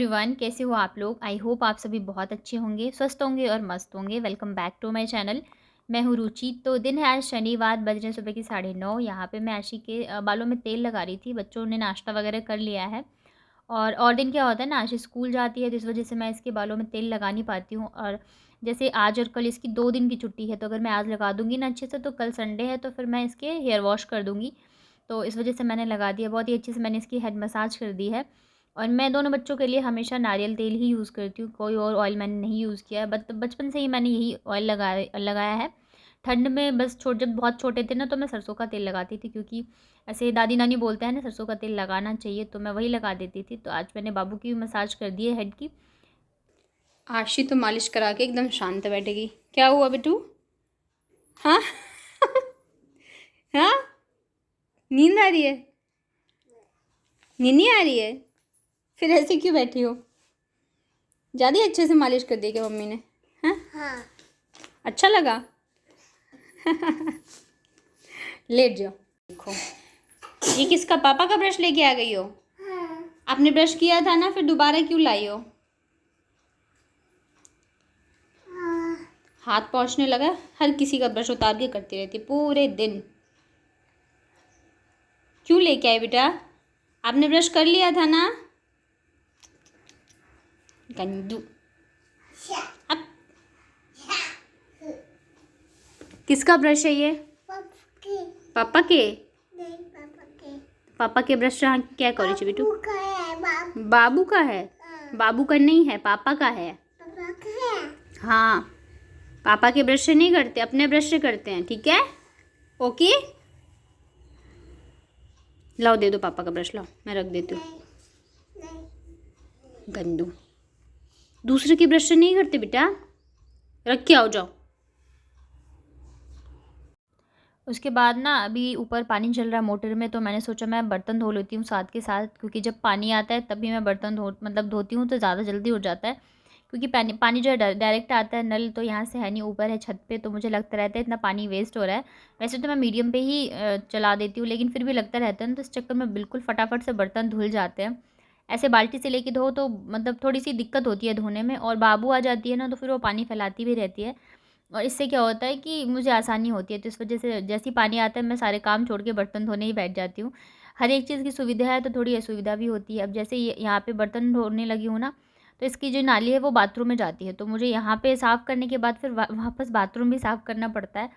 Everyone, कैसे हो आप लोग। आई होप आप सभी बहुत अच्छे होंगे, स्वस्थ होंगे और मस्त होंगे। Welcome back to my channel. मैं हूँ रुचि। तो दिन है आज शनिवार, बज रहे सुबह की 9:30। यहाँ पे मैं आशी के बालों में तेल लगा रही थी। बच्चों ने नाश्ता वगैरह कर लिया है। और दिन क्या होता है ना, आशी स्कूल जाती है तो इस वजह से मैं इसके बालों में तेल लगा नहीं पाती हूँ। और जैसे आज और कल इसकी 2 दिन की छुट्टी है, तो अगर मैं आज लगा दूँगी ना अच्छे से, तो कल संडे है तो फिर मैं इसके हेयर वॉश कर दूँगी। तो इस वजह से मैंने लगा दिया। बहुत ही अच्छे से मैंने इसकी हेड मसाज कर दी है। और मैं दोनों बच्चों के लिए हमेशा नारियल तेल ही यूज़ करती हूँ, कोई और ऑयल मैंने नहीं यूज़ किया है। बचपन से ही मैंने यही ऑयल लगाया है। ठंड में बस जब बहुत छोटे थे ना, तो मैं सरसों का तेल लगाती थी, क्योंकि ऐसे दादी नानी बोलते हैं ना सरसों का तेल लगाना चाहिए, तो मैं वही लगा देती थी। तो आज मैंने बाबू की मसाज कर दी है हेड की। आशी तो मालिश करा के एकदम शांत बैठेगी। क्या हुआ बेटू? हाँ हाँ, नींद आ रही है? नींद नहीं आ रही है? फिर ऐसे क्यों बैठी हो? ज़्यादा अच्छे से मालिश कर दी क्या मम्मी ने? हाँ, अच्छा लगा? लेट जाओ। देखो, ये किसका, पापा का ब्रश लेके आ गई हो? हाँ। आपने ब्रश किया था ना, फिर दोबारा क्यों लाई हो? हाथ पहुँचने लगा, हर किसी का ब्रश उतार के करती रहती है पूरे दिन। क्यों लेके आए बेटा? आपने ब्रश कर लिया था ना? गंदू। अब किसका ब्रश है ये? पापा के। पापा के ब्रश क्या करे छे बेटू? बाबू का है। बाबू का नहीं है, पापा का है। हाँ, पापा के ब्रश से नहीं करते, अपने ब्रश से करते हैं, ठीक है? ओके, लाओ दे दो पापा का ब्रश, लाओ मैं रख देती हूँ। गंदू, दूसरे के ब्रश से नहीं करते बेटा, रख के आओ, जाओ। उसके बाद ना अभी ऊपर पानी चल रहा है मोटर में, तो मैंने सोचा मैं बर्तन धो लेती हूँ साथ के साथ, क्योंकि जब पानी आता है तभी मैं बर्तन धोती हूँ, तो ज़्यादा जल्दी हो जाता है। क्योंकि पानी जो है डायरेक्ट आता है, नल तो यहाँ से है नहीं, ऊपर है छत पे, तो मुझे लगता रहता है इतना पानी वेस्ट हो रहा है। वैसे तो मैं मीडियम पे ही चला देती हूँ, लेकिन फिर भी लगता रहता है ना, तो इस चक्कर में बिल्कुल फटाफट से बर्तन धुल जाते हैं। ऐसे बाल्टी से लेके धो तो मतलब थोड़ी सी दिक्कत होती है धोने में, और बाबू आ जाती है ना, तो फिर वो पानी फैलाती भी रहती है। और इससे क्या होता है कि मुझे आसानी होती है, तो इस वजह से जैसे ही पानी आता है मैं सारे काम छोड़ के बर्तन धोने ही बैठ जाती हूँ। हर एक चीज़ की सुविधा है तो थोड़ी असुविधा भी होती है। अब जैसे यहाँ पे बर्तन धोने लगी हूँ ना, तो इसकी जो नाली है वो बाथरूम में जाती है, तो मुझे यहाँ पे साफ़ करने के बाद फिर वापस बाथरूम भी साफ़ करना पड़ता है।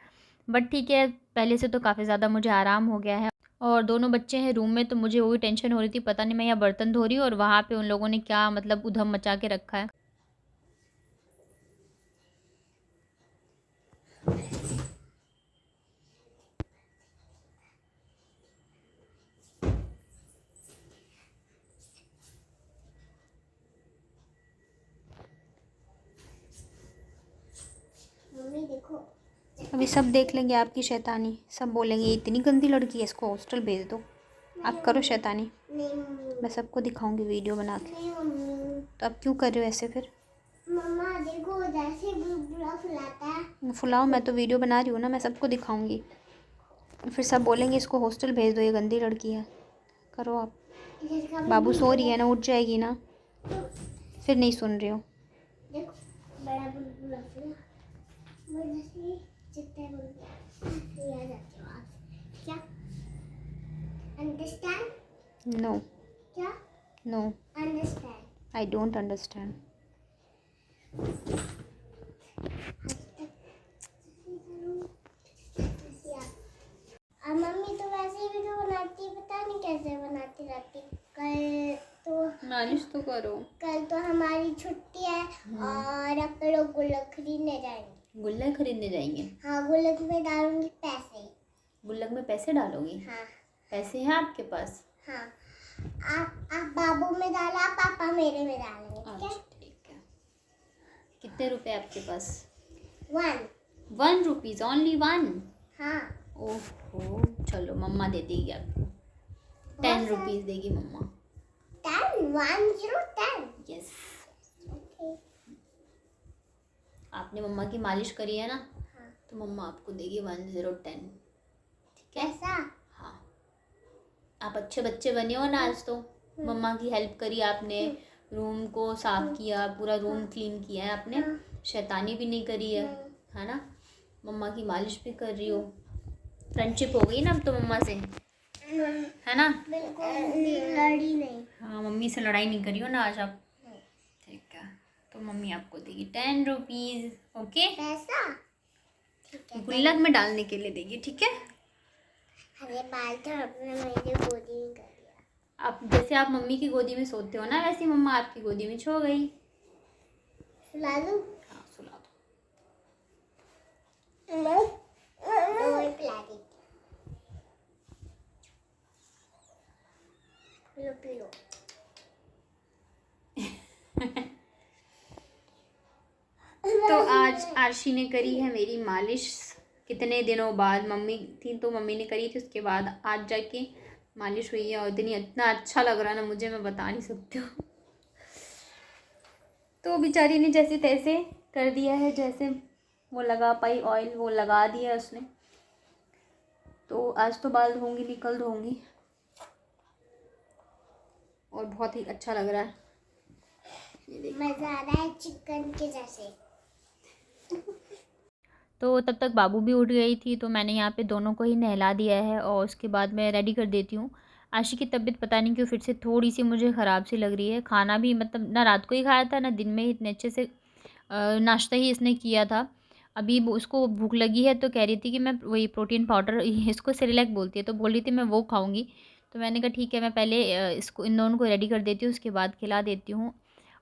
बट ठीक है, पहले से तो काफ़ी ज़्यादा मुझे आराम हो गया है। और दोनों बच्चे हैं रूम में, तो मुझे वही टेंशन हो रही थी, पता नहीं मैं यहाँ बर्तन धो रही हूँ और वहाँ पे उन लोगों ने क्या मतलब उधम मचा के रखा है। मम्मी देखो, अभी सब देख लेंगे आपकी शैतानी, सब बोलेंगे ये इतनी गंदी लड़की है, इसको हॉस्टल भेज दो। आप करो शैतानी, मैं सबको दिखाऊंगी वीडियो बना के। तो आप क्यों कर रहे हो ऐसे फिर? मम्मा देखो, जैसे बुलबुला फुलाता है। फुलाओ, मैं तो वीडियो बना रही हूँ ना, मैं सबको दिखाऊंगी। फिर सब बोलेंगे इसको हॉस्टल भेज दो, ये गंदी लड़की है। करो आप। बाबू सो रही है ना, उठ जाएगी ना, फिर नहीं सुन रही हो। देखो, बड़ा बुलबुला फुला, क्या? अंडरस्टैंड? नो। क्या? No. Understand? I don't understand. और मम्मी तो वैसे ही वीडियो बनाती, पता नहीं कैसे बनाती रहती। कल तो मालिश तो करो। कल तो हमारी छुट्टी है और अपन लोग गुल्लक खरीदने जाएंगे। गुल्लक खरीदने जाएंगे? हाँ, गुल्लक में डालूंगी पैसे। गुल्लक में पैसे डालोगी? हाँ। पैसे हैं आपके पास? हाँ। आप बाबू में डाला, पापा मेरे में डालेंगे, ठीक है? ठीक है। कितने रुपए आपके पास? 1 रुपीज, ओनली 1? हाँ। ओहो, चलो मम्मा दे देगी आपको। 10 रुपीज देगी मम्मा। 10? 1 0 10? यस। ओके। आपने मम्मा की मालिश करी है ना? हाँ। तो मम्मा आपको देगी 1 0 10, ठीक है? ऐसा? हाँ। आप अच्छे बच्चे बने हो ना आज तो। मम्मा की हेल्प करी आपने, रूम को साफ़ किया, पूरा रूम क्लीन किया है आपने, शैतानी भी नहीं करी है ना। मम्मा की मालिश भी कर रही हो, फ्रेंडशिप हो गई ना अब तो मम्मा से, है ना। बिल्कुल लड़ी नहीं। हाँ, मम्मी से लड़ाई नहीं करी हो ना आज आप। ठीक है, तो मम्मी आपको देगी 10 रुपीज़। ओके, पैसा ठीक है, गुल्लक में डालने के लिए देगी, ठीक है। अरे बाल तो आपने मेरी गोदी में कर दिया। आप जैसे आप मम्मी की गोदी में सोते हो ना, वैसे मम्मा आपकी गोदी में सो गई। सुला दूँ? हाँ, सुला दो। वही पिला देती। P low. तो आज आरशी ने करी है मेरी मालिश, कितने दिनों बाद। मम्मी थी तो मम्मी ने करी थी, उसके बाद आज जाके मालिश हुई है, और इतना अच्छा लग रहा है ना मुझे, मैं बता नहीं सकती हूँ। तो बेचारी ने जैसे तैसे कर दिया है, जैसे वो लगा पाई ऑयल वो लगा दिया उसने। तो आज तो बाल धोऊंगी, निकल धोऊंगी, और बहुत ही अच्छा लग रहा है। मज़ा आ रहा है चिकन के जैसे। तो तब तक बाबू भी उठ गई थी, तो मैंने यहाँ पे दोनों को ही नहला दिया है, और उसके बाद मैं रेडी कर देती हूँ। आशी की तबीयत पता नहीं क्यों फिर से थोड़ी सी मुझे ख़राब सी लग रही है। खाना भी मतलब ना रात को ही खाया था ना दिन में, इतने अच्छे से नाश्ता ही इसने किया था। अभी उसको भूख लगी है तो कह रही थी कि मैं वही प्रोटीन पाउडर, इसको सेरेलैक बोलती है, तो बोल रही थी मैं वो खाऊंगी। तो मैंने कहा ठीक है, मैं पहले इसको इन दोनों को रेडी कर देती हूँ, उसके बाद खिला देती हूँ।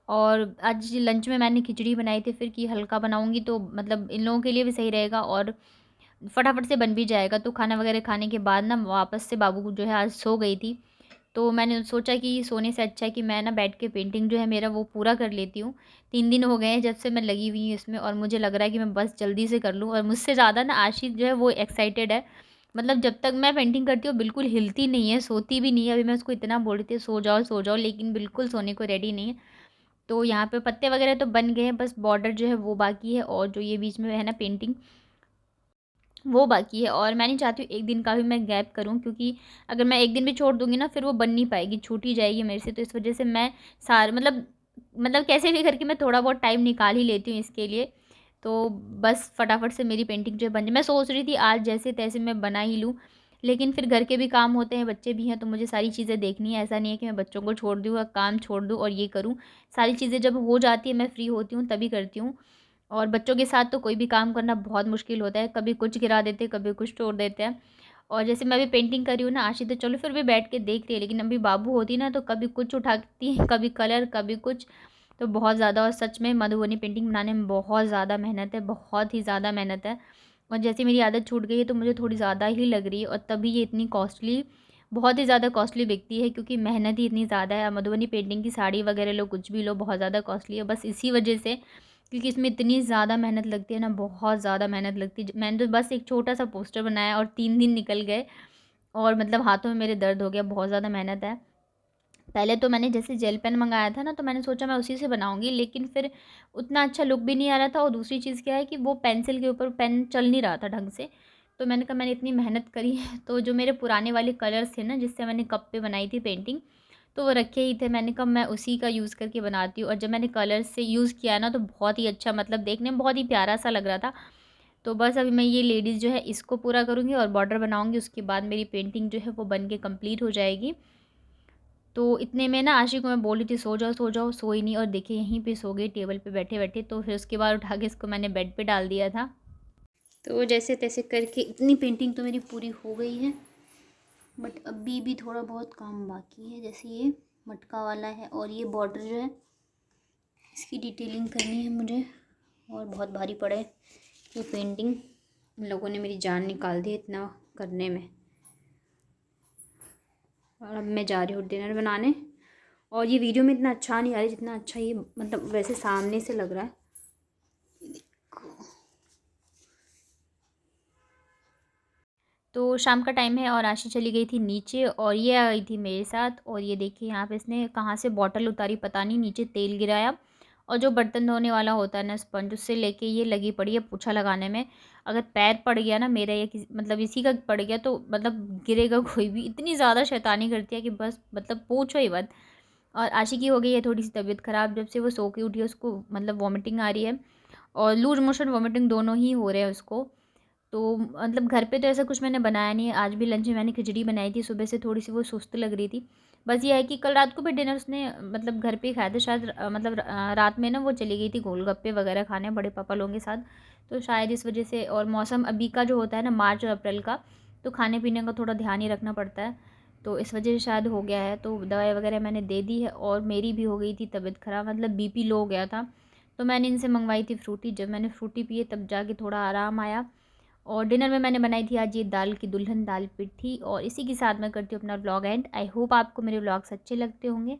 और आज लंच में मैंने खिचड़ी बनाई थी, फिर कि हल्का बनाऊंगी तो मतलब इन लोगों के लिए भी सही रहेगा, और फटाफट से बन भी जाएगा। तो खाना वगैरह खाने के बाद ना वापस से बाबू जो है आज सो गई थी, तो मैंने सोचा कि सोने से अच्छा है कि मैं ना बैठ के पेंटिंग जो है मेरा वो पूरा कर लेती हूँ। 3 दिन हो गए हैं जब से मैं लगी हुई हूँ इसमें, और मुझे लग रहा है कि मैं बस जल्दी से कर लूँ। और मुझसे ज़्यादा ना आशीष जो है वो एक्साइटेड है, मतलब जब तक मैं पेंटिंग करती हूँ बिल्कुल हिलती नहीं है, सोती भी नहीं है। अभी मैं उसको इतना बोल रही थी सो जाओ, लेकिन बिल्कुल सोने को रेडी नहीं है। तो यहाँ पे पत्ते वगैरह तो बन गए हैं, बस बॉर्डर जो है वो बाकी है, और जो ये बीच में है ना पेंटिंग वो बाकी है। और मैं नहीं चाहती हूँ एक दिन का भी मैं गैप करूँ, क्योंकि अगर मैं एक दिन भी छोड़ दूँगी ना फिर वो बन नहीं पाएगी, छूट ही जाएगी मेरे से। तो इस वजह से मैं मतलब कैसे भी करके मैं थोड़ा बहुत टाइम निकाल ही लेती हूँ इसके लिए। तो बस फटाफट से मेरी पेंटिंग जो है बन जाए। मैं सोच रही थी आज जैसे तैसे मैं बना ही लूँ, लेकिन फिर घर के भी काम होते हैं, बच्चे भी हैं, तो मुझे सारी चीज़ें देखनी है। ऐसा नहीं है कि मैं बच्चों को छोड़ दूँ और काम छोड़ दूँ और ये करूँ। सारी चीज़ें जब हो जाती है, मैं फ्री होती हूँ तभी करती हूँ। और बच्चों के साथ तो कोई भी काम करना बहुत मुश्किल होता है, कभी कुछ गिरा देते, कभी कुछ तोड़ देते हैं। और जैसे मैं अभी पेंटिंग कर रही हूँ ना, आशी तो चलो फिर भी बैठ के देख रही है, लेकिन अभी बाबू होती ना तो कभी कुछ उठाती है, कभी कलर, कभी कुछ। तो बहुत ज़्यादा, और सच में मधुबनी पेंटिंग बनाने में बहुत ज़्यादा मेहनत है, बहुत ही ज़्यादा मेहनत है। और जैसे मेरी आदत छूट गई है तो मुझे थोड़ी ज़्यादा ही लग रही है, और तभी ये इतनी कॉस्टली, बहुत ही ज़्यादा कॉस्टली बिकती है, क्योंकि मेहनत ही इतनी ज़्यादा है। मधुबनी पेंटिंग की साड़ी वगैरह लो, कुछ भी लो, बहुत ज़्यादा कॉस्टली है, बस इसी वजह से, क्योंकि इसमें इतनी ज़्यादा मेहनत लगती है ना, बहुत ज़्यादा मेहनत लगती है। मैंने तो बस एक छोटा सा पोस्टर बनाया और 3 दिन निकल गए, और मतलब हाथों में मेरे दर्द हो गया, बहुत ज़्यादा मेहनत है। पहले तो मैंने जैसे जेल पेन मंगाया था ना, तो मैंने सोचा मैं उसी से बनाऊंगी, लेकिन फिर उतना अच्छा लुक भी नहीं आ रहा था, और दूसरी चीज़ क्या है कि वो पेंसिल के ऊपर पेन चल नहीं रहा था ढंग से। तो मैंने कहा मैंने इतनी मेहनत करी है, तो जो मेरे पुराने वाले कलर्स थे ना जिससे मैंने कप पे बनाई थी पेंटिंग, तो वो रखे ही थे। मैंने कहा मैं उसी का यूज़ करके बनाती हूँ, और जब मैंने कलर्स से यूज़ किया ना तो बहुत ही अच्छा, मतलब देखने में बहुत ही प्यारा सा लग रहा था। तो बस अभी मैं ये लेडीज़ जो है इसको पूरा करूँगी और बॉर्डर बनाऊँगी, उसके बाद मेरी पेंटिंग जो है वो बन के कम्प्लीट हो जाएगी। तो इतने में ना आशी को मैं बोली थी सो जाओ सो जाओ, सोई नहीं, और देखिए यहीं पे सो गई टेबल पे बैठे बैठे। तो फिर उसके बाद उठा के इसको मैंने बेड पे डाल दिया था। तो जैसे तैसे करके इतनी पेंटिंग तो मेरी पूरी हो गई है, बट अभी भी थोड़ा बहुत काम बाकी है। जैसे ये मटका वाला है, और ये बॉर्डर जो है इसकी डिटेलिंग करनी है मुझे, और बहुत भारी पड़े ये पेंटिंग। इन लोगों ने मेरी जान निकाल दी इतना करने में। और अब मैं जा रही हूँ डिनर बनाने, और ये वीडियो में इतना अच्छा नहीं आ रहा है जितना अच्छा ये मतलब वैसे सामने से लग रहा है। तो शाम का टाइम है और आशी चली गई थी नीचे, और ये आ गई थी मेरे साथ। और ये देखिए यहाँ पे इसने कहाँ से बॉटल उतारी पता नहीं, नीचे तेल गिराया, और जो बर्तन धोने वाला होता है ना स्पंज, उससे लेके ये लगी पड़ी है पोछा लगाने में। अगर पैर पड़ गया ना मेरा या किसी मतलब इसी का पड़ गया तो मतलब गिरेगा कोई भी। इतनी ज़्यादा शैतानी करती है कि बस मतलब पूछो ही मत। और आशी की हो गई है थोड़ी सी तबीयत ख़राब, जब से वो सो के उठी है उसको मतलब वॉमिटिंग आ रही है और लूज़ मोशन वॉमिटिंग दोनों ही हो रहे हैं उसको। तो मतलब घर पे तो ऐसा कुछ मैंने बनाया नहीं है। आज भी लंच में मैंने खिचड़ी बनाई थी, सुबह से थोड़ी सी वो सुस्त लग रही थी। बस ये है कि कल रात को भी डिनर उसने मतलब घर पे ही खाया था शायद, मतलब रात में ना वो चली गई थी गोलगप्पे वगैरह खाने बड़े पापा लोगों के साथ, तो शायद इस वजह से। और मौसम अभी का जो होता है ना मार्च और अप्रैल का, तो खाने पीने का थोड़ा ध्यान ही रखना पड़ता है, तो इस वजह से शायद हो गया है। तो दवाई वगैरह मैंने दे दी है और मेरी भी हो गई थी तबीयत ख़राब, मतलब बीपी लो हो गया था। तो मैंने इनसे मंगवाई थी फ्रूटी, जब मैंने फ्रूटी पिए तब जाके थोड़ा आराम आया। और डिनर में मैंने बनाई थी आज ये दाल की दुल्हन दाल पिट्ठी, और इसी के साथ मैं करती हूँ अपना व्लॉग एंड। आई होप आपको मेरे व्लॉग्स अच्छे लगते होंगे।